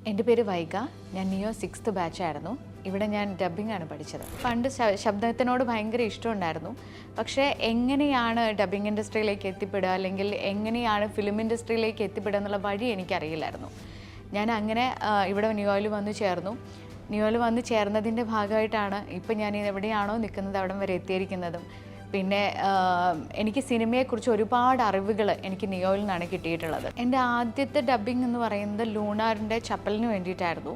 എൻ്റെ പേര് വൈഗ. ഞാൻ നിയോ 6th ബാച്ചായിരുന്നു. ഇവിടെ ഞാൻ ഡബ്ബിംഗ് ആണ് പഠിച്ചത്. പണ്ട് ശബ്ദത്തിനോട് ഭയങ്കര ഇഷ്ടമുണ്ടായിരുന്നു. പക്ഷേ എങ്ങനെയാണ് ഡബ്ബിംഗ് ഇൻഡസ്ട്രിയിലേക്ക് എത്തിപ്പെടുക, അല്ലെങ്കിൽ എങ്ങനെയാണ് ഫിലിം ഇൻഡസ്ട്രിയിലേക്ക് എത്തിപ്പെടുക എന്നുള്ള വഴി എനിക്കറിയില്ലായിരുന്നു. ഞാൻ അങ്ങനെ ഇവിടെ നിയോയിൽ വന്നു ചേർന്നു. നിയോയിൽ വന്ന് ചേർന്നതിൻ്റെ ഭാഗമായിട്ടാണ് ഇപ്പം ഞാൻ എവിടെയാണോ നിൽക്കുന്നത് അവിടം വരെ എത്തിയിരിക്കുന്നതും. പിന്നെ എനിക്ക് സിനിമയെക്കുറിച്ച് ഒരുപാട് അറിവുകൾ എനിക്ക് നിയോയിൽ നിന്നാണ് കിട്ടിയിട്ടുള്ളത്. എൻ്റെ ആദ്യത്തെ ഡബ്ബിംഗ് എന്ന് പറയുന്നത് ലൂണാറിൻ്റെ ചപ്പലിന് വേണ്ടിയിട്ടായിരുന്നു.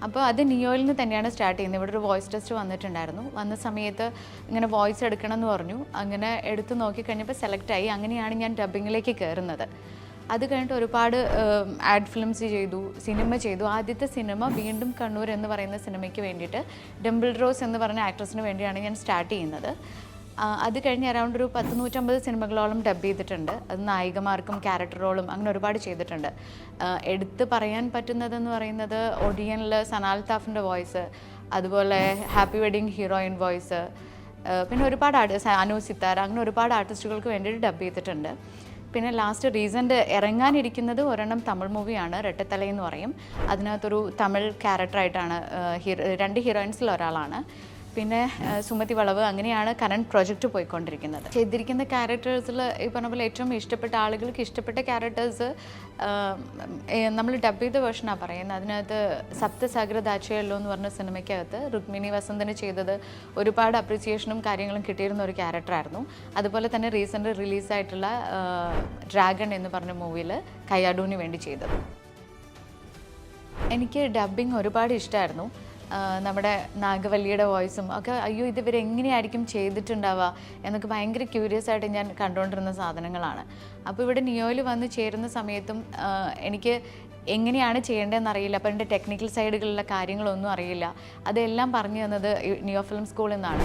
അപ്പോൾ അത് നിയോയിൽ നിന്ന് തന്നെയാണ് സ്റ്റാർട്ട് ചെയ്യുന്നത്. ഇവിടെ ഒരു വോയിസ് ടെസ്റ്റ് വന്നിട്ടുണ്ടായിരുന്നു. വന്ന സമയത്ത് ഇങ്ങനെ വോയിസ് എടുക്കണം എന്ന് പറഞ്ഞു. അങ്ങനെ എടുത്ത് നോക്കിക്കഴിഞ്ഞപ്പോൾ സെലക്റ്റായി. അങ്ങനെയാണ് ഞാൻ ഡബ്ബിങ്ങിലേക്ക് കയറുന്നത്. അത് കഴിഞ്ഞിട്ട് ഒരുപാട് ആഡ് ഫിലിംസ് ചെയ്തു, സിനിമ ചെയ്തു. ആദ്യത്തെ സിനിമ വീണ്ടും കണ്ണൂർ എന്ന് പറയുന്ന സിനിമയ്ക്ക് വേണ്ടിയിട്ട് ഡിംപിൾ റോസ് എന്ന് പറഞ്ഞ ആക്ട്രസിന് വേണ്ടിയാണ് ഞാൻ സ്റ്റാർട്ട് ചെയ്യുന്നത്. അത് കഴിഞ്ഞ് അറൗണ്ട് ഒരു 150 സിനിമകളോളം ഡബ് ചെയ്തിട്ടുണ്ട്. അത് നായികമാർക്കും ക്യാരക്ടർ റോളും അങ്ങനെ ഒരുപാട് ചെയ്തിട്ടുണ്ട്. എടുത്ത് പറയാൻ പറ്റുന്നതെന്ന് പറയുന്നത് ഒഡിയനിൽ സനാൽ താഫിൻ്റെ വോയിസ്, അതുപോലെ ഹാപ്പി വെഡിങ് ഹീറോയിൻ വോയിസ്, പിന്നെ ഒരുപാട് അനു സിത്താര, അങ്ങനെ ഒരുപാട് ആർട്ടിസ്റ്റുകൾക്ക് വേണ്ടിയിട്ട് ഡബ് ചെയ്തിട്ടുണ്ട്. പിന്നെ ലാസ്റ്റ് റീസെൻ്റ് ഇറങ്ങാനിരിക്കുന്നത് ഒരെണ്ണം തമിഴ് മൂവിയാണ്, റെട്ടത്തല എന്ന് പറയും. അതിനകത്തൊരു തമിഴ് ക്യാരക്ടറായിട്ടാണ് 2 ഹീറോയിൻസിൽ ഒരാളാണ്. പിന്നെ സുമതി വളവ്, അങ്ങനെയാണ് കറണ്ട് പ്രോജക്റ്റ് പോയിക്കൊണ്ടിരിക്കുന്നത്. ചെയ്തിരിക്കുന്ന ക്യാരക്ടേഴ്സിൽ ഈ പറഞ്ഞ പോലെ ഏറ്റവും ഇഷ്ടപ്പെട്ട ആളുകൾക്ക് ഇഷ്ടപ്പെട്ട ക്യാരക്ടേഴ്സ് നമ്മൾ ഡബ് ചെയ്ത വേർഷനാണ് പറയുന്നത്. അതിനകത്ത് സപ്തസാഗര ദാച്ചയല്ലോ എന്ന് പറഞ്ഞ സിനിമയ്ക്കകത്ത് രുക്മിണി വസന്തന് ചെയ്തത് ഒരുപാട് അപ്രിസിയേഷനും കാര്യങ്ങളും കിട്ടിയിരുന്ന ഒരു ക്യാരക്ടറായിരുന്നു. അതുപോലെ തന്നെ റീസെൻ്റ് റിലീസായിട്ടുള്ള ഡ്രാഗൺ എന്ന് പറഞ്ഞ മൂവിയിൽ കയ്യാഡൂന് വേണ്ടി ചെയ്തത്. എനിക്ക് ഡബ്ബിങ് ഒരുപാട് ഇഷ്ടമായിരുന്നു. നമ്മുടെ നാഗവല്ലിയുടെ വോയിസും ഒക്കെ അയ്യോ ഇതിവരെ എങ്ങനെയായിരിക്കും ചെയ്തിട്ടുണ്ടാവുക എന്നൊക്കെ ഭയങ്കര ക്യൂരിയസ് ആയിട്ട് ഞാൻ കണ്ടുകൊണ്ടിരുന്ന സാധനങ്ങളാണ്. അപ്പോൾ ഇവിടെ നിയോയിൽ വന്ന് ചേരുന്ന സമയത്തും എനിക്ക് എങ്ങനെയാണ് ചെയ്യേണ്ടതെന്ന് അറിയില്ല. അപ്പോൾ എൻ്റെ ടെക്നിക്കൽ സൈഡുകളിലുള്ള കാര്യങ്ങളൊന്നും അറിയില്ല. അതെല്ലാം പറഞ്ഞു തന്നത് നിയോ ഫിലിം സ്കൂളിൽ നിന്നാണ്.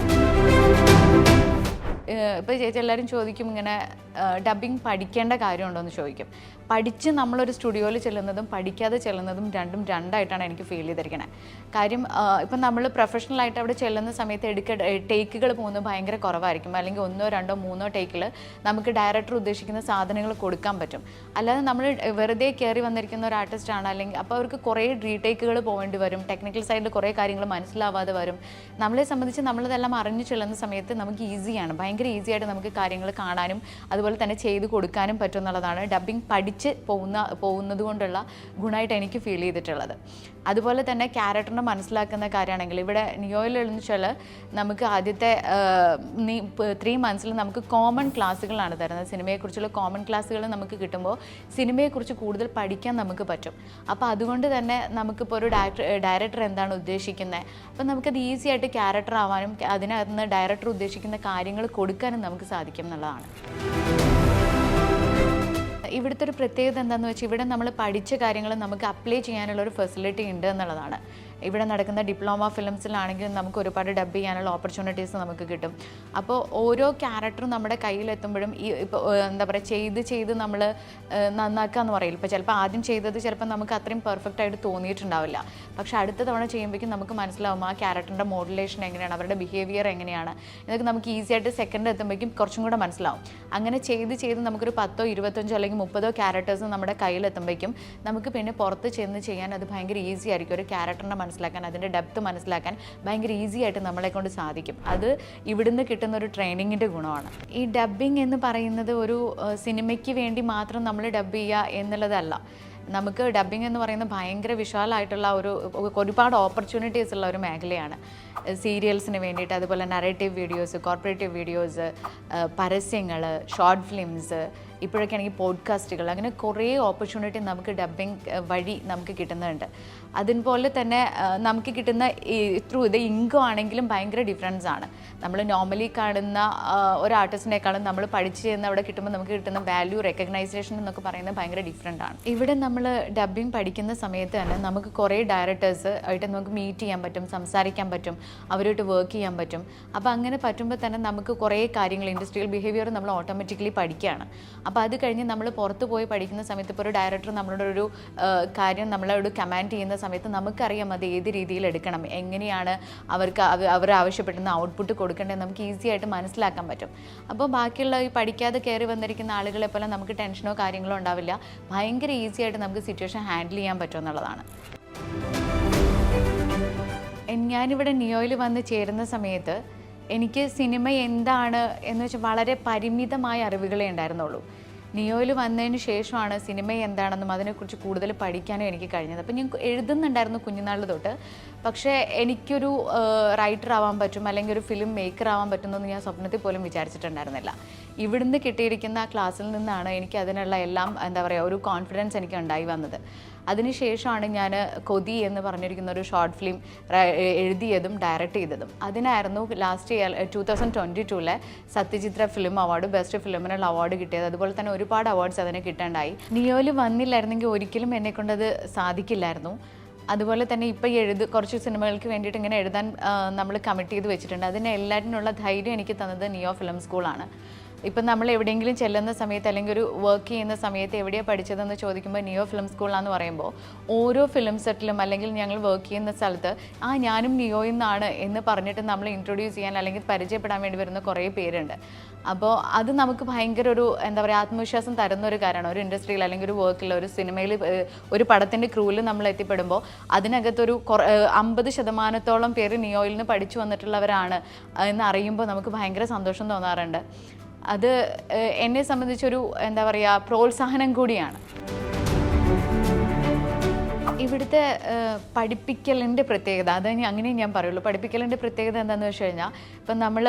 ഇപ്പോൾ ചേച്ചി എല്ലാവരും ചോദിക്കും ഇങ്ങനെ ഡബ്ബിങ് പഠിക്കേണ്ട കാര്യമുണ്ടോ എന്ന് ചോദിക്കും. പഠിച്ച് നമ്മളൊരു സ്റ്റുഡിയോയിൽ ചെല്ലുന്നതും പഠിക്കാതെ ചെല്ലുന്നതും രണ്ടായിട്ടാണ് എനിക്ക് ഫീൽ ചെയ്തിരിക്കുന്നത്. കാര്യം ഇപ്പം നമ്മൾ പ്രൊഫഷണലായിട്ട് അവിടെ ചെല്ലുന്ന സമയത്ത് ടേക്കുകൾ പോകുന്നത് ഭയങ്കര കുറവായിരിക്കും. അല്ലെങ്കിൽ 1, 2, 3 ടേക്കിൽ നമുക്ക് ഡയറക്ടർ ഉദ്ദേശിക്കുന്ന സാധനങ്ങൾ കൊടുക്കാൻ പറ്റും. അല്ലാതെ നമ്മൾ വെറുതെ കയറി വന്നിരിക്കുന്ന ഒരു ആർട്ടിസ്റ്റാണ്, അല്ലെങ്കിൽ അപ്പോൾ അവർക്ക് കുറേ റീടേക്കുകൾ പോകേണ്ടി വരും. ടെക്നിക്കൽ സൈഡിൽ കുറേ കാര്യങ്ങൾ മനസ്സിലാവാതെ വരും. നമ്മളെ സംബന്ധിച്ച് നമ്മളതെല്ലാം അറിഞ്ഞു ചെല്ലുന്ന സമയത്ത് നമുക്ക് ഈസിയാണ്, ഭയങ്കര ഈസി ആയിട്ട് നമുക്ക് കാര്യങ്ങൾ കാണാനും അതുപോലെ തന്നെ ചെയ്ത് കൊടുക്കാനും പറ്റും എന്നുള്ളതാണ് ഡബ്ബിംഗ് പഠിച്ച് പോകുന്നത് കൊണ്ടുള്ള ഗുണമായിട്ട് എനിക്ക് ഫീൽ ചെയ്തിട്ടുള്ളത്. അതുപോലെ തന്നെ ക്യാരക്ടറിനെ മനസ്സിലാക്കുന്ന കാര്യമാണെങ്കിൽ ഇവിടെ നിയോയിൽ വെച്ചാൽ നമുക്ക് ആദ്യത്തെ 3 months നമുക്ക് കോമൺ ക്ലാസ്സുകളാണ് തരുന്നത്. സിനിമയെക്കുറിച്ചുള്ള കോമൺ ക്ലാസ്സുകൾ നമുക്ക് കിട്ടുമ്പോൾ സിനിമയെക്കുറിച്ച് കൂടുതൽ പഠിക്കാൻ നമുക്ക് പറ്റും. അപ്പോൾ അതുകൊണ്ട് തന്നെ നമുക്കിപ്പോൾ ഒരു ഡയറക്ടർ എന്താണ് ഉദ്ദേശിക്കുന്നത്, അപ്പോൾ നമുക്കത് ഈസി ആയിട്ട് ക്യാരക്ടർ ആവാനും അതിനകത്ത് നിന്ന് ഡയറക്ടർ ഉദ്ദേശിക്കുന്ന കാര്യങ്ങൾ കൊടുക്കാനും നമുക്ക് സാധിക്കും എന്നുള്ളതാണ്. ഇവിടുത്തെ ഒരു പ്രത്യേകത എന്താണെന്ന് വെച്ചാൽ ഇവിടെ നമ്മൾ പഠിച്ച കാര്യങ്ങൾ നമുക്ക് അപ്ലൈ ചെയ്യാനുള്ള ഒരു ഫെസിലിറ്റി ഉണ്ട് എന്നുള്ളതാണ്. ഇവിടെ നടക്കുന്ന ഡിപ്ലോമ ഫിലിംസിലാണെങ്കിലും നമുക്ക് ഒരുപാട് ഡബ് ചെയ്യാനുള്ള ഓപ്പർച്യൂണിറ്റീസ് നമുക്ക് കിട്ടും. അപ്പോൾ ഓരോ ക്യാരക്ടറും നമ്മുടെ കയ്യിലെത്തുമ്പോഴും ഇപ്പോൾ എന്താ പറയുക ചെയ്ത് നമ്മൾ നന്നാക്കുക എന്ന് പറയില്ല. ഇപ്പോൾ ചിലപ്പോൾ ആദ്യം ചെയ്തത് ചിലപ്പോൾ നമുക്ക് അത്രയും പെർഫെക്റ്റ് ആയിട്ട് തോന്നിയിട്ടുണ്ടാവില്ല. പക്ഷേ അടുത്ത തവണ ചെയ്യുമ്പോഴേക്കും നമുക്ക് മനസ്സിലാവും ആ ക്യാരക്ടറിൻ്റെ മോഡുലേഷൻ എങ്ങനെയാണ്, അവരുടെ ബിഹേവിയർ എങ്ങനെയാണ്, ഇതൊക്കെ നമുക്ക് ഈസി ആയിട്ട് സെക്കൻഡ് എത്തുമ്പോഴേക്കും കുറച്ചും കൂടെ മനസ്സിലാവും. അങ്ങനെ ചെയ്ത് നമുക്കൊരു 10, 25 അല്ലെങ്കിൽ 30 ക്യാരക്ടേഴ്സ് നമ്മുടെ കയ്യിലെത്തുമ്പോഴേക്കും നമുക്ക് പിന്നെ പുറത്ത് ചെന്ന് ചെയ്യാൻ അത് ഭയങ്കര ഈസി ആയിരിക്കും. ഒരു ക്യാരക്ടറിനെ മനസ്സിലാക്കാൻ, അതിൻ്റെ ഡെപ്ത് മനസ്സിലാക്കാൻ ഭയങ്കര ഈസി ആയിട്ട് നമ്മളെ കൊണ്ട് സാധിക്കും. അത് ഇവിടുന്ന് കിട്ടുന്ന ഒരു ട്രെയിനിങ്ങിൻ്റെ ഗുണമാണ്. ഈ ഡബ്ബിംഗ് എന്ന് പറയുന്നത് ഒരു സിനിമയ്ക്ക് വേണ്ടി മാത്രം നമ്മൾ ഡബ് ചെയ്യുക എന്നുള്ളതല്ല. നമുക്ക് ഡബ്ബിംഗ് എന്ന് പറയുന്നത് ഭയങ്കര വിശാലമായിട്ടുള്ള ഒരുപാട് ഓപ്പർച്യൂണിറ്റീസ് ഉള്ള ഒരു മേഖലയാണ്. സീരിയൽസിന് വേണ്ടിയിട്ട്, അതുപോലെ നറേറ്റീവ് വീഡിയോസ്, കോർപ്പറേറ്റീവ് വീഡിയോസ്, പരസ്യങ്ങൾ, ഷോർട്ട് ഫിലിംസ്, ഇപ്പോഴൊക്കെ ആണെങ്കിൽ പോഡ്കാസ്റ്റുകൾ, അങ്ങനെ കുറേ ഓപ്പർച്യൂണിറ്റി നമുക്ക് ഡബ്ബിംഗ് വഴി നമുക്ക് കിട്ടുന്നുണ്ട്. അതുപോലെ തന്നെ നമുക്ക് കിട്ടുന്ന ഇത് ഇൻകം ആണെങ്കിലും ഭയങ്കര ഡിഫറൻസ് ആണ്. നമ്മൾ നോർമലി കാണുന്ന ഒരു ആർട്ടിസ്റ്റിനേക്കാളും നമ്മൾ പഠിച്ച് ചെയ്യുന്ന അവിടെ കിട്ടുമ്പോൾ നമുക്ക് കിട്ടുന്ന വാല്യൂ, റെക്കഗ്നൈസേഷൻ എന്നൊക്കെ പറയുന്നത് ഭയങ്കര ഡിഫറെൻ്റ് ആണ്. ഇവിടെ നമ്മൾ ഡബ്ബിംഗ് പഠിക്കുന്ന സമയത്ത് തന്നെ നമുക്ക് കുറേ ഡയറക്ടേഴ്സ് ആയിട്ട് നമുക്ക് മീറ്റ് ചെയ്യാൻ പറ്റും, സംസാരിക്കാൻ പറ്റും, അവരുമായിട്ട് വർക്ക് ചെയ്യാൻ പറ്റും. അപ്പോൾ അങ്ങനെ പറ്റുമ്പോൾ തന്നെ നമുക്ക് കുറേ കാര്യങ്ങൾ, ഇൻഡസ്ട്രിയൽ ബിഹേവിയർ നമ്മൾ ഓട്ടോമാറ്റിക്കലി പഠിക്കുകയാണ്. അപ്പോൾ അത് കഴിഞ്ഞ് നമ്മൾ പുറത്ത് പോയി പഠിക്കുന്ന സമയത്ത് ഇപ്പോൾ ഒരു ഡയറക്ടർ നമ്മളോട് ഒരു കാര്യം നമ്മളോട് കമാൻഡ് ചെയ്യുന്ന സമയത്ത് നമുക്കറിയാം അത് ഏത് രീതിയിൽ എടുക്കണം, എങ്ങനെയാണ് അവർ ആവശ്യപ്പെടുന്ന ഔട്ട്പുട്ട് കൊടുക്കേണ്ടത് നമുക്ക് ഈസി ആയിട്ട് മനസ്സിലാക്കാൻ പറ്റും. അപ്പോൾ ബാക്കിയുള്ള ഈ പഠിക്കാതെ കയറി വന്നിരിക്കുന്ന ആളുകളെ പോലെ നമുക്ക് ടെൻഷനോ കാര്യങ്ങളോ ഉണ്ടാവില്ല. ഭയങ്കര ഈസി ആയിട്ട് നമുക്ക് സിറ്റുവേഷൻ ഹാൻഡിൽ ചെയ്യാൻ പറ്റും എന്നുള്ളതാണ്. ഞാനിവിടെ നിയോയിൽ വന്ന് ചേരുന്ന സമയത്ത് എനിക്ക് സിനിമ എന്താണ് എന്ന് വെച്ചാൽ വളരെ പരിമിതമായ അറിവുകളേ ഉണ്ടായിരുന്നുള്ളൂ. നിയോയിൽ വന്നതിന് ശേഷമാണ് സിനിമ എന്താണെന്നും അതിനെക്കുറിച്ച് കൂടുതൽ പഠിക്കാനും എനിക്ക് കഴിഞ്ഞത്. അപ്പം ഞാൻ എഴുതുന്നുണ്ടായിരുന്നു കുഞ്ഞുനാളിൽ തൊട്ട്. പക്ഷേ എനിക്കൊരു റൈറ്റർ ആവാൻ പറ്റും അല്ലെങ്കിൽ ഒരു ഫിലിം മേക്കർ ആവാൻ പറ്റുമെന്ന് ഞാൻ സ്വപ്നത്തിൽ പോലും വിചാരിച്ചിട്ടുണ്ടായിരുന്നില്ല. ഇവിടുന്ന് കിട്ടിയിരിക്കുന്ന ക്ലാസ്സിൽ നിന്നാണ് എനിക്ക് അതിനുള്ള എല്ലാം എന്താ പറയുക ഒരു കോൺഫിഡൻസ് എനിക്ക് ഉണ്ടായി വന്നത്. അതിനുശേഷമാണ് ഞാൻ കൊതി എന്ന് പറഞ്ഞിരിക്കുന്ന ഒരു ഷോർട്ട് ഫിലിം എഴുതിയതും ഡയറക്റ്റ് ചെയ്തതും. അതിനായിരുന്നു last year 2022 Satyajit Ray film award best ഫിലിമിനുള്ള അവാർഡ് കിട്ടിയത്. അതുപോലെ തന്നെ ഒരുപാട് അവാർഡ്സ് അതിന് കിട്ടേണ്ടായി. നിയോയിൽ വന്നില്ലായിരുന്നെങ്കിൽ ഒരിക്കലും എന്നെക്കൊണ്ടത് സാധിക്കില്ലായിരുന്നു. അതുപോലെ തന്നെ ഇപ്പോൾ കുറച്ച് സിനിമകൾക്ക് വേണ്ടിയിട്ട് ഇങ്ങനെ എഴുതാൻ നമ്മൾ കമ്മിറ്റ് ചെയ്ത് വെച്ചിട്ടുണ്ട്. അതിന് എല്ലാറ്റിനുള്ള ധൈര്യം എനിക്ക് തന്നത് നിയോ ഫിലിം സ്കൂളാണ്. ഇപ്പം നമ്മൾ എവിടെയെങ്കിലും ചെല്ലുന്ന സമയത്ത് അല്ലെങ്കിൽ ഒരു വർക്ക് ചെയ്യുന്ന സമയത്ത് എവിടെയാണ് പഠിച്ചതെന്ന് ചോദിക്കുമ്പോൾ നിയോ ഫിലിം സ്കൂളാണെന്ന് പറയുമ്പോൾ ഓരോ ഫിലിം സെറ്റിലും അല്ലെങ്കിൽ ഞങ്ങൾ വർക്ക് ചെയ്യുന്ന സ്ഥലത്ത് ഞാനും നിയോയിൽ നിന്നാണ് എന്ന് പറഞ്ഞിട്ട് നമ്മൾ ഇൻട്രൊഡ്യൂസ് ചെയ്യാൻ അല്ലെങ്കിൽ പരിചയപ്പെടാൻ വേണ്ടി വരുന്ന കുറേ പേരുണ്ട്. അപ്പോൾ അത് നമുക്ക് ഭയങ്കര ഒരു എന്താ പറയുക ആത്മവിശ്വാസം തരുന്ന ഒരു കാര്യമാണ്. ഒരു ഇൻഡസ്ട്രിയിൽ അല്ലെങ്കിൽ ഒരു വർക്കിൽ ഒരു സിനിമയിൽ ഒരു പടത്തിൻ്റെ ക്രൂവിൽ നമ്മൾ എത്തിപ്പെടുമ്പോൾ അതിനകത്തൊരു 50% പേര് നിയോയിൽ നിന്ന് പഠിച്ചു വന്നിട്ടുള്ളവരാണ് എന്ന് അറിയുമ്പോൾ നമുക്ക് ഭയങ്കര സന്തോഷം തോന്നാറുണ്ട്. അത് എന്നെ സംബന്ധിച്ചൊരു എന്താ പറയുക പ്രോത്സാഹനം കൂടിയാണ്. ഇവിടുത്തെ പഠിപ്പിക്കലിൻ്റെ പ്രത്യേകത അങ്ങനെ ഞാൻ പറയുള്ളൂ. പഠിപ്പിക്കലിൻ്റെ പ്രത്യേകത എന്താണെന്ന് വെച്ച് കഴിഞ്ഞാൽ ഇപ്പം നമ്മൾ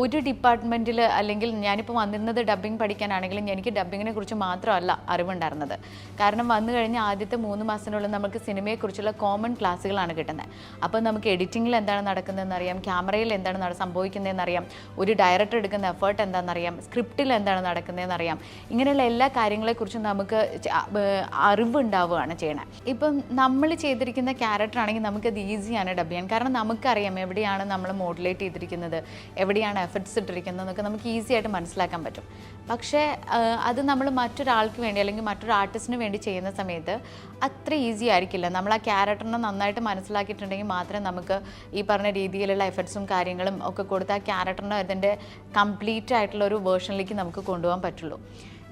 ഒരു ഡിപ്പാർട്ട്മെൻറ്റിൽ അല്ലെങ്കിൽ ഞാനിപ്പോൾ വന്നിരുന്നത് ഡബ്ബിങ് പഠിക്കാനാണെങ്കിലും എനിക്ക് ഡബ്ബിങ്ങിനെ കുറിച്ച് മാത്രമല്ല അറിവുണ്ടായിരുന്നത്. കാരണം വന്നു കഴിഞ്ഞാൽ ആദ്യത്തെ 3 മാസത്തിനുള്ളിൽ നമുക്ക് സിനിമയെക്കുറിച്ചുള്ള കോമൺ ക്ലാസ്സുകളാണ് കിട്ടുന്നത്. അപ്പോൾ നമുക്ക് എഡിറ്റിങ്ങിൽ എന്താണ് നടക്കുന്നതെന്ന് അറിയാം, ക്യാമറയിൽ എന്താണ് സംഭവിക്കുന്നതെന്ന് അറിയാം, ഒരു ഡയറക്ടർ എടുക്കുന്ന എഫേർട്ട് എന്താണെന്നറിയാം, സ്ക്രിപ്റ്റിൽ എന്താണ് നടക്കുന്നതെന്ന് അറിയാം. ഇങ്ങനെയുള്ള എല്ലാ കാര്യങ്ങളെക്കുറിച്ചും നമുക്ക് അറിവുണ്ടാവുകയാണ് ചെയ്യണത്. ഇപ്പം നമ്മൾ ചെയ്തിരിക്കുന്ന ക്യാരക്ടർ ആണെങ്കിൽ നമുക്കത് ഈസിയാണ് ഡബ് ചെയ്യാൻ. കാരണം നമുക്കറിയാം എവിടെയാണ് നമ്മൾ മോഡുലേറ്റ് ചെയ്തിരിക്കുന്നത്, എവിടെയാണ് എഫർട്ട്സ് ഇട്ടിരിക്കുന്നത് എന്നൊക്കെ നമുക്ക് ഈസി ആയിട്ട് മനസ്സിലാക്കാൻ പറ്റും. പക്ഷേ അത് നമ്മൾ മറ്റൊരാൾക്ക് വേണ്ടി അല്ലെങ്കിൽ മറ്റൊരു ആർട്ടിസ്റ്റിന് വേണ്ടി ചെയ്യുന്ന സമയത്ത് അത്ര ഈസി ആയിരിക്കില്ല. നമ്മൾ ആ ക്യാരക്ടറിനെ നന്നായിട്ട് മനസ്സിലാക്കിയിട്ടുണ്ടെങ്കിൽ മാത്രമേ നമുക്ക് ഈ പറഞ്ഞ രീതിയിലുള്ള എഫർട്ട്സും കാര്യങ്ങളും ഒക്കെ കൊടുത്ത് ആ ക്യാരക്ടറിനെ അതിൻ്റെ കംപ്ലീറ്റ് ആയിട്ടുള്ള ഒരു വേർഷനിലേക്ക് നമുക്ക് കൊണ്ടുപോകാൻ പറ്റുള്ളൂ.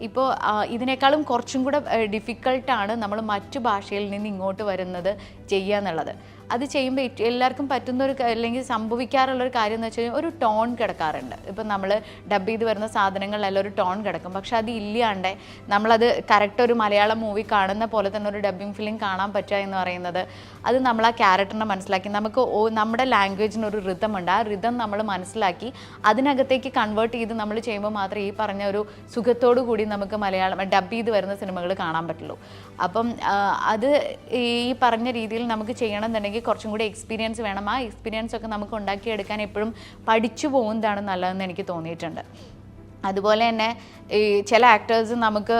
ഇപ്പോൾ ഇതിനേക്കാളും കുറച്ചും കൂടെ ഡിഫിക്കൾട്ടാണ് നമ്മൾ മറ്റു ഭാഷയിൽ നിന്ന് ഇങ്ങോട്ട് വരുന്നത് ചെയ്യുക എന്നുള്ളത്. അത് ചെയ്യുമ്പോൾ എല്ലാവർക്കും പറ്റുന്നൊരു അല്ലെങ്കിൽ സംഭവിക്കാറുള്ളൊരു കാര്യം എന്ന് വെച്ച് കഴിഞ്ഞാൽ ഒരു ടോൺ കിടക്കാറുണ്ട്. ഇപ്പം നമ്മൾ ഡബ് ചെയ്ത് വരുന്ന സാധനങ്ങളിലെല്ലാം ഒരു ടോൺ കിടക്കും. പക്ഷെ അത് ഇല്ലാണ്ട് നമ്മളത് കറക്റ്റ് ഒരു മലയാളം മൂവി കാണുന്ന പോലെ തന്നെ ഒരു ഡബ്ബിങ് ഫിലിം കാണാൻ പറ്റുക എന്ന് പറയുന്നത് അത് നമ്മൾ ആ ക്യാരക്ടറിനെ മനസ്സിലാക്കി നമുക്ക് നമ്മുടെ ലാംഗ്വേജിനൊരു റിതം ഉണ്ട്. ആ റിതം നമ്മൾ മനസ്സിലാക്കി അതിനകത്തേക്ക് കൺവേർട്ട് ചെയ്ത് നമ്മൾ ചെയ്യുമ്പോൾ മാത്രമേ ഈ പറഞ്ഞ ഒരു സുഖത്തോടു കൂടി നമുക്ക് മലയാളം ഡബ് ചെയ്ത് വരുന്ന സിനിമകൾ കാണാൻ പറ്റുള്ളൂ. അപ്പം അത് ഈ പറഞ്ഞ രീതിയിൽ നമുക്ക് ചെയ്യണമെന്നുണ്ടെങ്കിൽ കുറച്ചും കൂടി എക്സ്പീരിയൻസ് വേണം. ആ എക്സ്പീരിയൻസ് ഒക്കെ നമുക്ക് ഉണ്ടാക്കിയെടുക്കാൻ എപ്പോഴും പഠിച്ചു പോകുന്നതാണ് നല്ലതെന്ന് എനിക്ക് തോന്നിയിട്ടുണ്ട്. അതുപോലെ തന്നെ ഈ ചില ആക്ടേഴ്സ് നമുക്ക്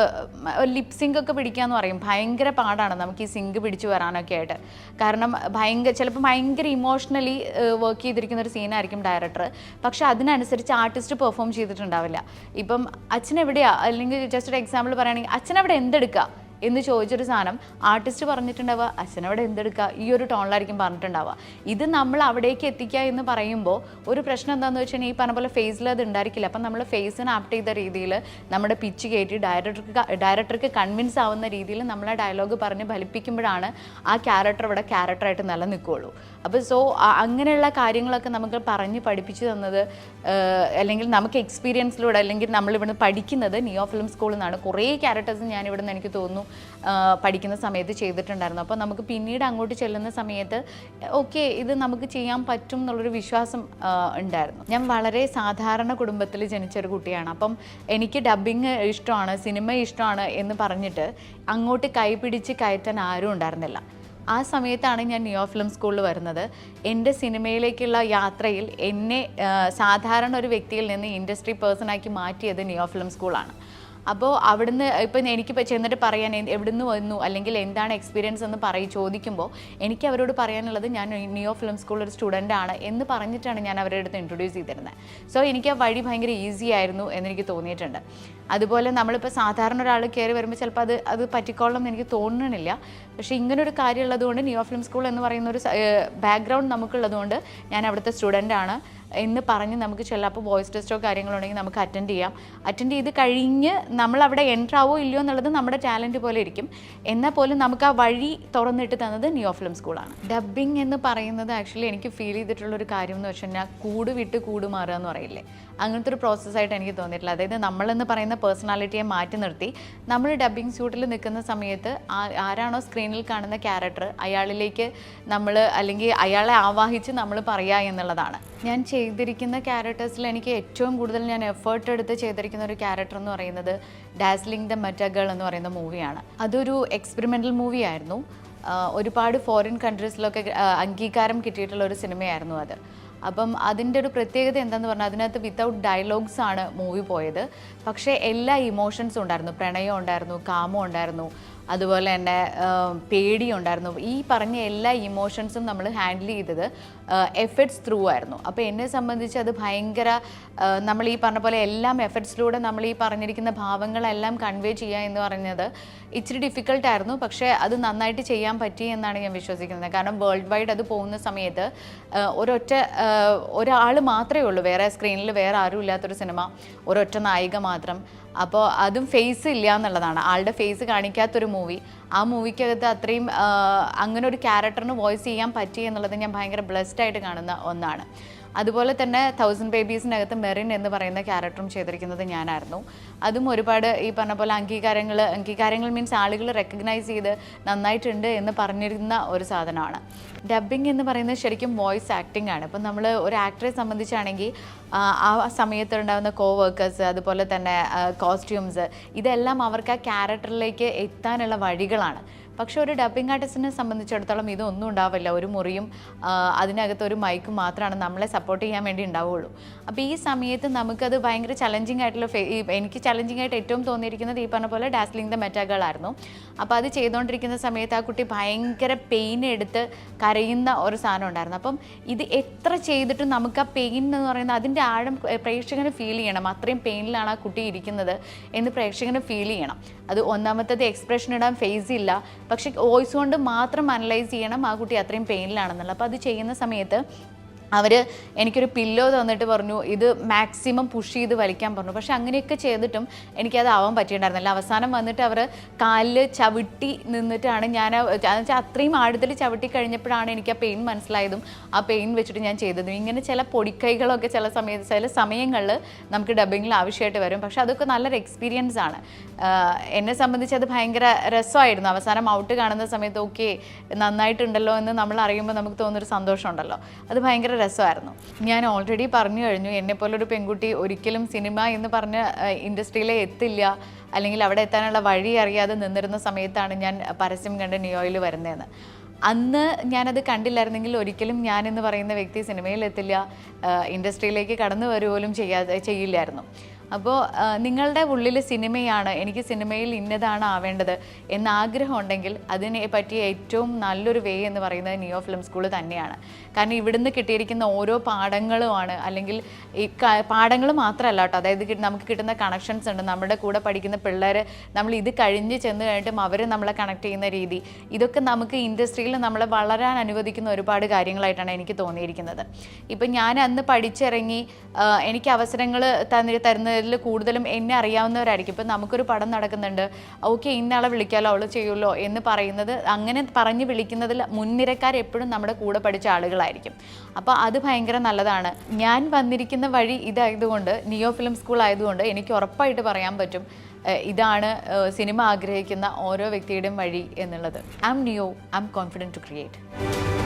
ലിപ്സിങ്ക് ഒക്കെ പിടിക്കാമെന്ന് പറയും, ഭയങ്കര പാടാണ് നമുക്ക് ഈ സിങ്ക് പിടിച്ചു വരാനൊക്കെ ആയിട്ട്. കാരണം ചിലപ്പോൾ ഭയങ്കര ഇമോഷണലി വർക്ക് ചെയ്തിരിക്കുന്ന ഒരു സീനായിരിക്കും ഡയറക്ടർ, പക്ഷെ അതിനനുസരിച്ച് ആർട്ടിസ്റ്റ് പെർഫോം ചെയ്തിട്ടുണ്ടാവില്ല. ഇപ്പം അച്ഛനെവിടെയാ അല്ലെങ്കിൽ ജസ്റ്റ് ഒരു എക്സാമ്പിൾ പറയുകയാണെങ്കിൽ അച്ഛനവിടെ എന്തെടുക്കുക എന്ന് ചോദിച്ചൊരു സാധനം ആർട്ടിസ്റ്റ് പറഞ്ഞിട്ടുണ്ടാവുക അച്ഛനവിടെ എന്തെടുക്കുക ഈ ഒരു ടോണിലായിരിക്കും പറഞ്ഞിട്ടുണ്ടാവുക. ഇത് നമ്മൾ അവിടേക്ക് എത്തിക്കുക എന്ന് പറയുമ്പോൾ ഒരു പ്രശ്നം എന്താണെന്ന് വെച്ചാൽ ഈ പറഞ്ഞ പോലെ ഫേസിൽ അത് ഉണ്ടായിരിക്കില്ല. അപ്പം നമ്മൾ ഫേസിന് ആപ്റ്റ് ചെയ്ത രീതിയിൽ നമ്മുടെ പിച്ച് കയറ്റി ഡയറക്ടർക്ക് കൺവിൻസ് ആവുന്ന രീതിയിൽ നമ്മളെ ഡയലോഗ് പറഞ്ഞ് ഫലിപ്പിക്കുമ്പോഴാണ് ആ ക്യാരക്ടർ ഇവിടെ ക്യാരക്ടറായിട്ട് നിലനിൽക്കുകയുള്ളൂ. അപ്പോൾ അങ്ങനെയുള്ള കാര്യങ്ങളൊക്കെ നമുക്ക് പറഞ്ഞ് പഠിപ്പിച്ചു തന്നത് അല്ലെങ്കിൽ നമുക്ക് എക്സ്പീരിയൻസിലൂടെ അല്ലെങ്കിൽ നമ്മളിവിടുന്ന് പഠിക്കുന്നത് നിയോ ഫിലിം സ്കൂളിൽ നിന്നാണ്. കുറേ ക്യാരക്ടേഴ്സ് ഞാനിവിടുന്ന് എനിക്ക് തോന്നുന്നു പഠിക്കുന്ന സമയത്ത് ചെയ്തിട്ടുണ്ടായിരുന്നു. അപ്പോൾ നമുക്ക് പിന്നീട് അങ്ങോട്ട് ചെല്ലുന്ന സമയത്ത് ഓക്കെ ഇത് നമുക്ക് ചെയ്യാൻ പറ്റും എന്നുള്ളൊരു വിശ്വാസം ഉണ്ടായിരുന്നു. ഞാൻ വളരെ സാധാരണ കുടുംബത്തിൽ ജനിച്ചൊരു കുട്ടിയാണ്. അപ്പം എനിക്ക് ഡബ്ബിങ് ഇഷ്ടമാണ്, സിനിമ ഇഷ്ടമാണ് എന്ന് പറഞ്ഞിട്ട് അങ്ങോട്ട് കൈപിടിച്ച് കയറ്റാൻ ആരും ഉണ്ടായിരുന്നില്ല. ആ സമയത്താണ് ഞാൻ നിയോ ഫിലിം സ്കൂളിൽ വരുന്നത്. എൻ്റെ സിനിമയിലേക്കുള്ള യാത്രയിൽ എന്നെ സാധാരണ ഒരു വ്യക്തിയിൽ നിന്ന് ഇൻഡസ്ട്രി പേഴ്സണാക്കി മാറ്റിയത് നിയോ ഫിലിം സ്കൂളാണ്. അപ്പോൾ അവിടുന്ന് ഇപ്പം എനിക്കിപ്പോൾ ചെന്നിട്ട് പറയാൻ എവിടുന്ന് വന്നു അല്ലെങ്കിൽ എന്താണ് എക്സ്പീരിയൻസ് എന്ന് ചോദിക്കുമ്പോൾ എനിക്ക് അവരോട് പറയാനുള്ളത് ഞാൻ നിയോ ഫിലിം സ്കൂളിൽ ഒരു സ്റ്റുഡൻ്റ് ആണ് എന്ന് പറഞ്ഞിട്ടാണ് ഞാൻ അവരുടെ അടുത്ത് ഇൻട്രൊഡ്യൂസ് ചെയ്തിരുന്നത്. സോ എനിക്ക് ആ വഴി ഭയങ്കര ഈസി ആയിരുന്നു എന്നെനിക്ക് തോന്നിയിട്ടുണ്ട്. അതുപോലെ നമ്മളിപ്പോൾ സാധാരണ ഒരാൾ കയറി വരുമ്പോൾ ചിലപ്പോൾ അത് പറ്റിക്കോളണം എന്ന് എനിക്ക് തോന്നണില്ല. പക്ഷേ ഇങ്ങനൊരു കാര്യം ഉള്ളതുകൊണ്ട് നിയോ ഫിലിം സ്കൂൾ എന്ന് പറയുന്ന ഒരു ബാക്ക്ഗ്രൗണ്ട് നമുക്കുള്ളതുകൊണ്ട് ഞാൻ അവിടുത്തെ സ്റ്റുഡൻ്റാണ്. എന്ന് പറഞ്ഞ് നമുക്ക് ചെല്ലാം. അപ്പോൾ വോയിസ് ടെസ്റ്റോ കാര്യങ്ങളുണ്ടെങ്കിൽ നമുക്ക് അറ്റൻഡ് ചെയ്യാം. അറ്റൻഡ് ചെയ്ത് കഴിഞ്ഞ് നമ്മളവിടെ എൻ്റർ ആവോ ഇല്ലയോ എന്നുള്ളത് നമ്മുടെ ടാലൻറ്റ് പോലെ ഇരിക്കും. എന്നാൽ പോലും നമുക്ക് ആ വഴി തുറന്നിട്ട് തന്നത് നിയോ ഫിലിം സ്കൂളാണ്. ഡബ്ബിംഗ് എന്ന് പറയുന്നത് ആക്ച്വലി എനിക്ക് ഫീൽ ചെയ്തിട്ടുള്ളൊരു കാര്യം എന്ന് വെച്ച് കഴിഞ്ഞാൽ കൂട് വിട്ട് കൂട് മാറുക എന്ന് പറയില്ലേ, അങ്ങനത്തെ ഒരു പ്രോസസ്സായിട്ട് എനിക്ക് തോന്നിയിട്ടില്ല. അതായത് നമ്മളെന്ന് പറയുന്ന പേഴ്സണാലിറ്റിയെ മാറ്റി നിർത്തി നമ്മൾ ഡബ്ബിംഗ് സ്യൂട്ടിൽ നിൽക്കുന്ന സമയത്ത് ആരാണോ സ്ക്രീനിൽ കാണുന്ന ക്യാരക്ടർ അയാളിലേക്ക് നമ്മൾ അല്ലെങ്കിൽ അയാളെ ആവാഹിച്ച് നമ്മൾ പറയുക എന്നുള്ളതാണ്. ഞാൻ ചെയ്തിരിക്കുന്ന ക്യാരക്ടേഴ്സിൽ എനിക്ക് ഏറ്റവും കൂടുതൽ ഞാൻ എഫേർട്ട് എടുത്ത് ചെയ്തിരിക്കുന്ന ഒരു ക്യാരക്ടർ എന്ന് പറയുന്നത് ഡാസ്ലിംഗ് ദ മെറ്റ ഗേൾ എന്ന് പറയുന്ന മൂവിയാണ്. അതൊരു എക്സ്പെരിമെൻ്റൽ മൂവിയായിരുന്നു. ഒരുപാട് ഫോറിൻ കൺട്രീസിലൊക്കെ അംഗീകാരം കിട്ടിയിട്ടുള്ള ഒരു സിനിമയായിരുന്നു അത്. അപ്പം അതിൻ്റെ ഒരു പ്രത്യേകത എന്താണെന്ന് പറഞ്ഞാൽ അതിനകത്ത് വിത്തൗട്ട് ഡയലോഗ്സ് ആണ് മൂവി പോയത്. പക്ഷേ എല്ലാ ഇമോഷൻസും ഉണ്ടായിരുന്നു. പ്രണയം ഉണ്ടായിരുന്നു, കാമം ഉണ്ടായിരുന്നു, അതുപോലെ തന്നെ പേടിയുണ്ടായിരുന്നു. ഈ പറഞ്ഞ എല്ലാ ഇമോഷൻസും നമ്മൾ ഹാൻഡിൽ ചെയ്തത് എഫേർട്സ് ത്രൂ ആയിരുന്നു. അപ്പോൾ എന്നെ സംബന്ധിച്ച് അത് ഭയങ്കര നമ്മൾ ഈ പറഞ്ഞ പോലെ എല്ലാം എഫേർട്സിലൂടെ നമ്മൾ ഈ പറഞ്ഞിരിക്കുന്ന ഭാവങ്ങളെല്ലാം കൺവേ ചെയ്യുക എന്ന് പറഞ്ഞത് ഇച്ചിരി ഡിഫിക്കൽട്ടായിരുന്നു. പക്ഷേ അത് നന്നായിട്ട് ചെയ്യാൻ പറ്റി എന്നാണ് ഞാൻ വിശ്വസിക്കുന്നത്. കാരണം വേൾഡ് വൈഡ് അത് പോകുന്ന സമയത്ത് ഒരാൾ മാത്രമേ ഉള്ളൂ, വേറെ സ്ക്രീനിൽ വേറെ ആരും ഇല്ലാത്തൊരു സിനിമ, ഒരൊറ്റ നായിക മാത്രം. അപ്പോൾ അതും ഫേസ് ഇല്ല എന്നുള്ളതാണ്, ആളുടെ ഫേസ് കാണിക്കാത്തൊരു മൂവി. ആ മൂവിക്കകത്ത് അത്രയും അങ്ങനെ ഒരു ക്യാരക്ടറിന് വോയിസ് ചെയ്യാൻ പറ്റി എന്നുള്ളത് ഞാൻ ഭയങ്കര ബ്ലെസ്ഡ് ആയിട്ട് കാണുന്ന ഒന്നാണ്. അതുപോലെ തന്നെ 1000 ബേബീസിനകത്ത് മെറിൻ എന്ന് പറയുന്ന ക്യാരക്ടറും ചെയ്തിരിക്കുന്നത് ഞാനായിരുന്നു. അതും ഒരുപാട് ഈ പറഞ്ഞ പോലെ അംഗീകാരങ്ങൾ മീൻസ് ആളുകൾ റെക്കഗ്നൈസ് ചെയ്ത് നന്നായിട്ടുണ്ട് എന്ന് പറഞ്ഞിരുന്ന ഒരു സാധനമാണ്. ഡബ്ബിംഗ് എന്ന് പറയുന്നത് ശരിക്കും വോയിസ് ആക്ടിംഗ് ആണ്. ഇപ്പം നമ്മൾ ഒരു ആക്ടറെ സംബന്ധിച്ചാണെങ്കിൽ ആ സമയത്ത് ഉണ്ടാകുന്ന കോവർക്കേഴ്സ്, അതുപോലെ തന്നെ കോസ്റ്റ്യൂംസ്, ഇതെല്ലാം അവർക്ക് ആ ക്യാരക്ടറിലേക്ക് എത്താനുള്ള വഴികളാണ്. പക്ഷേ ഒരു ഡബ്ബിംഗ് ആർട്ടിസ്റ്റിനെ സംബന്ധിച്ചിടത്തോളം ഇതൊന്നും ഉണ്ടാവില്ല. ഒരു മുറിയും അതിനകത്ത് ഒരു മൈക്കും മാത്രമാണ് നമ്മളെ സപ്പോർട്ട് ചെയ്യാൻ വേണ്ടി ഉണ്ടാവുകയുള്ളൂ. അപ്പോൾ ഈ സമയത്ത് നമുക്കത് ഭയങ്കര ചലഞ്ചിങ് ആയിട്ടുള്ള എനിക്ക് ചലഞ്ചിങ് ആയിട്ട് ഏറ്റവും തോന്നിയിരിക്കുന്നത് ഈ പറഞ്ഞ പോലെ ഡാസ്ലിംഗ് ദ മെറ്റ ഗേൾ ആയിരുന്നു. അപ്പോൾ അത് ചെയ്തുകൊണ്ടിരിക്കുന്ന സമയത്ത് ആ കുട്ടി ഭയങ്കര പെയിൻ എടുത്ത് കരയുന്ന ഒരു സാധനം ഉണ്ടായിരുന്നു. അപ്പം ഇത് എത്ര ചെയ്തിട്ടും നമുക്ക് ആ പെയിൻ എന്ന് പറയുന്നത് അതിൻ്റെ ആഴം പ്രേക്ഷകന് ഫീൽ ചെയ്യണം. അത്രയും പെയിനിലാണ് ആ കുട്ടി ഇരിക്കുന്നത് എന്ന് പ്രേക്ഷകന് ഫീൽ ചെയ്യണം. അത് ഒന്നാമത്തത് എക്സ്പ്രഷൻ ഇടാൻ ഫേസ് ഇല്ല, പക്ഷേ വോയിസ് കൊണ്ട് മാത്രം അനലൈസ് ചെയ്യണം ആ കുട്ടി അത്രയും പെയിനിലാണെന്നുള്ളത്. അപ്പോൾ അത് ചെയ്യുന്ന സമയത്ത് അവർ എനിക്കൊരു പില്ലോ തന്നിട്ട് പറഞ്ഞു ഇത് മാക്സിമം പുഷ് ചെയ്ത് വലിക്കാൻ പറഞ്ഞു. പക്ഷെ അങ്ങനെയൊക്കെ ചെയ്തിട്ടും എനിക്കത് ആവാൻ പറ്റിയിട്ടുണ്ടായിരുന്നില്ല. അവസാനം വന്നിട്ട് അവർ കാലിൽ ചവിട്ടി നിന്നിട്ടാണ് ഞാൻ അത്രയും ആഴത്തിൽ ചവിട്ടി കഴിഞ്ഞപ്പോഴാണ് എനിക്ക് ആ പെയിൻ മനസ്സിലായതും ആ പെയിൻ വെച്ചിട്ട് ഞാൻ ചെയ്തതും. ഇങ്ങനെ ചില പൊടിക്കൈകളൊക്കെ ചില സമയങ്ങളിൽ നമുക്ക് ഡബ്ബിങ്ങിൽ ആവശ്യമായിട്ട് വരും. പക്ഷെ അതൊക്കെ നല്ലൊരു എക്സ്പീരിയൻസ് ആണ്. എന്നെ സംബന്ധിച്ച് അത് ഭയങ്കര രസമായിരുന്നു. അവസാനം ഔട്ട് കാണുന്ന സമയത്ത് ഓക്കെ നന്നായിട്ടുണ്ടല്ലോ എന്ന് നമ്മൾ അറിയുമ്പോൾ നമുക്ക് തോന്നുന്നൊരു സന്തോഷമുണ്ടല്ലോ, അത് ഭയങ്കര രസമായിരുന്നു. ഞാൻ ഓൾറെഡി പറഞ്ഞു കഴിഞ്ഞു, എന്നെപ്പോലൊരു പെൺകുട്ടി ഒരിക്കലും സിനിമ എന്ന് പറഞ്ഞ ഇൻഡസ്ട്രിയിലെ എത്തില്ല, അല്ലെങ്കിൽ അവിടെ എത്താനുള്ള വഴി അറിയാതെ നിന്നിരുന്ന സമയത്താണ് ഞാൻ പരസ്യം കണ്ട് നിയോയിൽ വരുന്നതെന്ന്. അന്ന് ഞാനത് കണ്ടില്ലായിരുന്നെങ്കിൽ ഒരിക്കലും ഞാനെന്ന് പറയുന്ന വ്യക്തി സിനിമയിൽ എത്തില്ല, ഇൻഡസ്ട്രിയിലേക്ക് കടന്നു വരുപോലും ചെയ്യില്ലായിരുന്നു. അപ്പോൾ നിങ്ങളുടെ ഉള്ളിൽ സിനിമയാണ്, എനിക്ക് സിനിമയിൽ ഇന്നതാണ് ആവേണ്ടത് എന്ന ആഗ്രഹം ഉണ്ടെങ്കിൽ അതിനെ പറ്റിയ ഏറ്റവും നല്ലൊരു വേ എന്ന് പറയുന്നത് നിയോ ഫിലിം സ്കൂൾ തന്നെയാണ്. കാരണം ഇവിടുന്ന് കിട്ടിയിരിക്കുന്ന ഓരോ പാഠങ്ങളുമാണ്, അല്ലെങ്കിൽ ഈ പാഠങ്ങൾ മാത്രമല്ല കേട്ടോ, അതായത് നമുക്ക് കിട്ടുന്ന കണക്ഷൻസ് ഉണ്ട്. നമ്മുടെ കൂടെ പഠിക്കുന്ന പിള്ളേർ നമ്മൾ ഇത് കഴിഞ്ഞ് ചെന്ന് കഴിഞ്ഞിട്ടും അവർ നമ്മളെ കണക്ട് ചെയ്യുന്ന രീതി, ഇതൊക്കെ നമുക്ക് ഇൻഡസ്ട്രിയിൽ നമ്മളെ വളരാൻ അനുവദിക്കുന്ന ഒരുപാട് കാര്യങ്ങളായിട്ടാണ് എനിക്ക് തോന്നിയിരിക്കുന്നത്. ഇപ്പം ഞാൻ അന്ന് പഠിച്ചിറങ്ങി എനിക്ക് അവസരങ്ങൾ തരുന്നതിൽ കൂടുതലും എന്നെ അറിയാവുന്നവരായിരിക്കും. ഇപ്പം നമുക്കൊരു പടം നടക്കുന്നുണ്ട്, ഓക്കെ ഇന്നയാളെ വിളിക്കാമല്ലോ അവൾ ചെയ്യുമല്ലോ എന്ന് പറയുന്നത്, അങ്ങനെ പറഞ്ഞ് വിളിക്കുന്നതിൽ മുൻനിരക്കാർ എപ്പോഴും നമ്മുടെ കൂടെ പഠിച്ച ആളുകളായിരിക്കും. അപ്പോൾ അത് ഭയങ്കര നല്ലതാണ്. ഞാൻ വന്നിരിക്കുന്ന വഴി ഇതായതുകൊണ്ട്, നിയോ ഫിലിം സ്കൂൾ ആയതുകൊണ്ട് എനിക്ക് ഉറപ്പായിട്ട് പറയാൻ പറ്റും ഇതാണ് സിനിമ ആഗ്രഹിക്കുന്ന ഓരോ വ്യക്തിയുടെയും വഴി എന്നുള്ളത്. I am new, I am confident to create.